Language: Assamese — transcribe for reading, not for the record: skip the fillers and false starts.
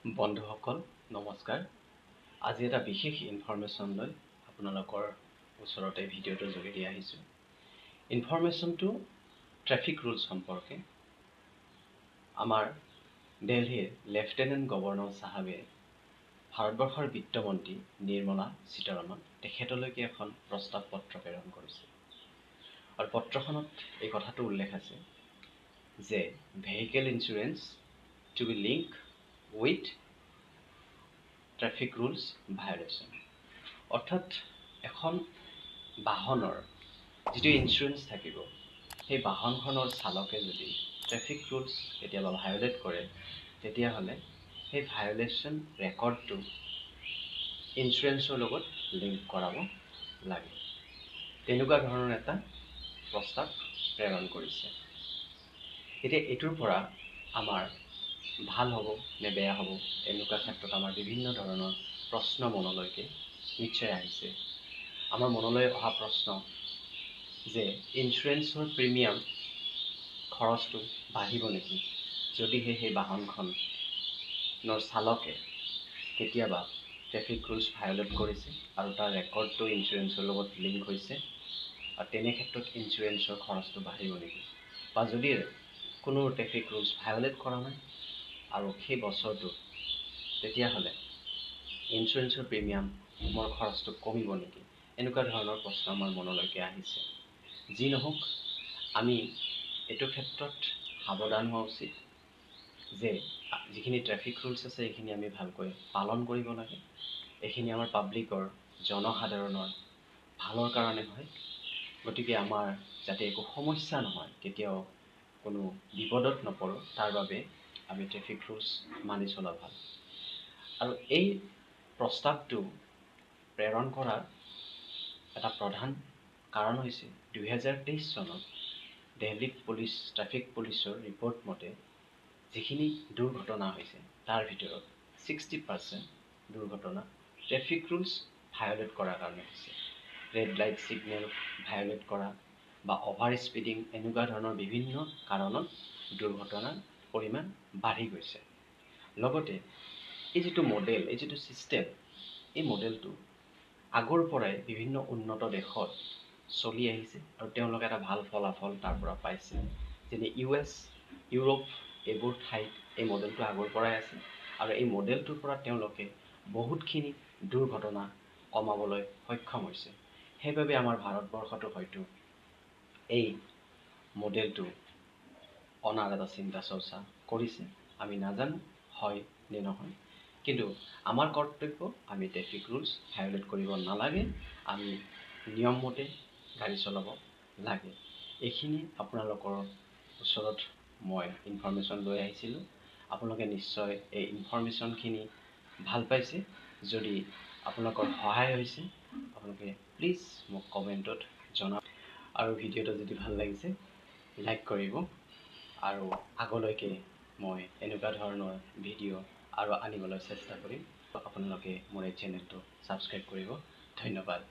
বন্ধুসকল নমস্কাৰ। আজি এটা বিশেষ ইনফৰমেশ্যন লৈ আপোনালোকৰ ওচৰতে ভিডিঅ'টোৰ যোগেদি আহিছোঁ। ইনফৰমেশ্যনটো ট্ৰেফিক ৰুলছ সম্পৰ্কে। আমাৰ দিল্লীৰ লেফটেনেণ্ট গভৰ্ণৰ চাহাবে ভাৰতবৰ্ষৰ বিত্তমন্ত্ৰী নিৰ্মলা সীতাৰমণ তেখেতলৈকে এখন প্ৰস্তাৱ পত্ৰ প্ৰেৰণ কৰিছে। আৰু পত্ৰখনত এই কথাটো উল্লেখ আছে যে vehicle insurance to be link with traffic rules violation. অৰ্থাৎ এখন বাহনৰ যিটো ইঞ্চুৰেঞ্চ থাকিব, সেই বাহনখনৰ চালকে যদি ট্ৰেফিক ৰুলছ কেতিয়াবা ভায়োলেট কৰে, তেতিয়াহ'লে সেই ভায়োলেশ্যন ৰেকৰ্ডটো ইঞ্চুৰেঞ্চৰ লগত লিংক কৰাব লাগে। তেনেকুৱা ধৰণৰ এটা প্ৰস্তাৱ প্ৰেৰণ কৰিছে। এতিয়া এইটোৰ পৰা আমাৰ ভাল হ'ব নে বেয়া হ'ব, এনেকুৱা ক্ষেত্ৰত আমাৰ বিভিন্ন ধৰণৰ প্ৰশ্ন মনলৈকে নিশ্চয় আহিছে। আমাৰ মনলৈ অহা প্ৰশ্ন যে ইঞ্চুৰেঞ্চৰ প্ৰিমিয়াম খৰচটো বাঢ়িব নেকি যদিহে সেই বাহনখনৰ চালকে কেতিয়াবা ট্ৰেফিক ৰুলছ ভায়োলেট কৰিছে আৰু তাৰ ৰেকৰ্ডটো ইঞ্চুৰেঞ্চৰ লগত লিংক হৈছে, আৰু তেনে ক্ষেত্ৰত ইঞ্চুৰেঞ্চৰ খৰচটো বাঢ়িব নেকি, বা যদি কোনো ট্ৰেফিক ৰুলছ ভায়োলেট কৰা নাই আৰু সেই বছৰটো, তেতিয়াহ'লে ইঞ্চুৰেঞ্চৰ প্ৰিমিয়ামৰ খৰচটো কমিব নেকি? এনেকুৱা ধৰণৰ প্ৰশ্ন আমাৰ মনলৈকে আহিছে। যি নহওক, আমি এইটো ক্ষেত্ৰত সাৱধান হোৱা উচিত যে যিখিনি ট্ৰেফিক ৰুলছ আছে এইখিনি আমি ভালকৈ পালন কৰিব লাগে। এইখিনি আমাৰ পাব্লিকৰ, জনসাধাৰণৰ ভালৰ কাৰণে হয়। গতিকে আমাৰ যাতে একো সমস্যা নহয়, কেতিয়াও কোনো বিপদত নপৰোঁ, তাৰ বাবে আমি ট্ৰেফিক ৰুলছ মানি চলা ভাল। আৰু এই প্ৰস্তাৱটো প্ৰেৰণ কৰাৰ এটা প্ৰধান কাৰণ হৈছে 2023 চনত দিল্লী ট্ৰেফিক পুলিচৰ ৰিপৰ্ট মতে যিখিনি দুৰ্ঘটনা হৈছে, তাৰ ভিতৰত 60% দুৰ্ঘটনা ট্ৰেফিক ৰুলছ ভায়োলেট কৰাৰ কাৰণে হৈছে। ৰেড লাইট ছিগনেল ভায়োলেট কৰা বা অভাৰ স্পীডিং, এনেকুৱা ধৰণৰ বিভিন্ন কাৰণত দুৰ্ঘটনাৰ পৰিমাণ বাঢ়ি গৈছে। লগতে এই যিটো মডেল, এই যিটো ছিষ্টেম, এই মডেলটো আগৰ পৰাই বিভিন্ন উন্নত দেশত চলি আহিছে আৰু তেওঁলোকে এটা ভাল ফলাফল তাৰ পৰা পাইছে। যেনে US, ইউৰোপ, এইবোৰ ঠাইত এই মডেলটো আগৰ পৰাই আছে আৰু এই মডেলটোৰ পৰা তেওঁলোকে বহুতখিনি দুৰ্ঘটনা কমাবলৈ সক্ষম হৈছে। সেইবাবে আমাৰ ভাৰতবৰ্ষতো হয়তো এই মডেলটো অনাৰ এটা চিন্তা চৰ্চা কৰিছে। আমি নাজানো হয় নে নহয়, কিন্তু আমাৰ কৰ্তব্য আমি ট্ৰেফিক ৰুলছ ভায়োলেট কৰিব নালাগে, আমি নিয়মমতে গাড়ী চলাব লাগে। এইখিনি আপোনালোকৰ ওচৰত মই ইনফৰমেশ্যন লৈ আহিছিলোঁ। আপোনালোকে নিশ্চয় এই ইনফৰমেশ্যনখিনি ভাল পাইছে। যদি আপোনালোকৰ সহায় হৈছে, আপোনালোকে প্লিজ মোক কমেণ্টত জনাওক। আৰু ভিডিঅ'টো যদি ভাল লাগিছে লাইক কৰিব, আৰু আগলৈকে মই এনেকুৱা ধৰণৰ ভিডিঅ' আৰু আনিবলৈ চেষ্টা কৰিম। আপোনালোকে মোৰ এই চেনেলটো ছাবস্ক্ৰাইব কৰিব। ধন্যবাদ।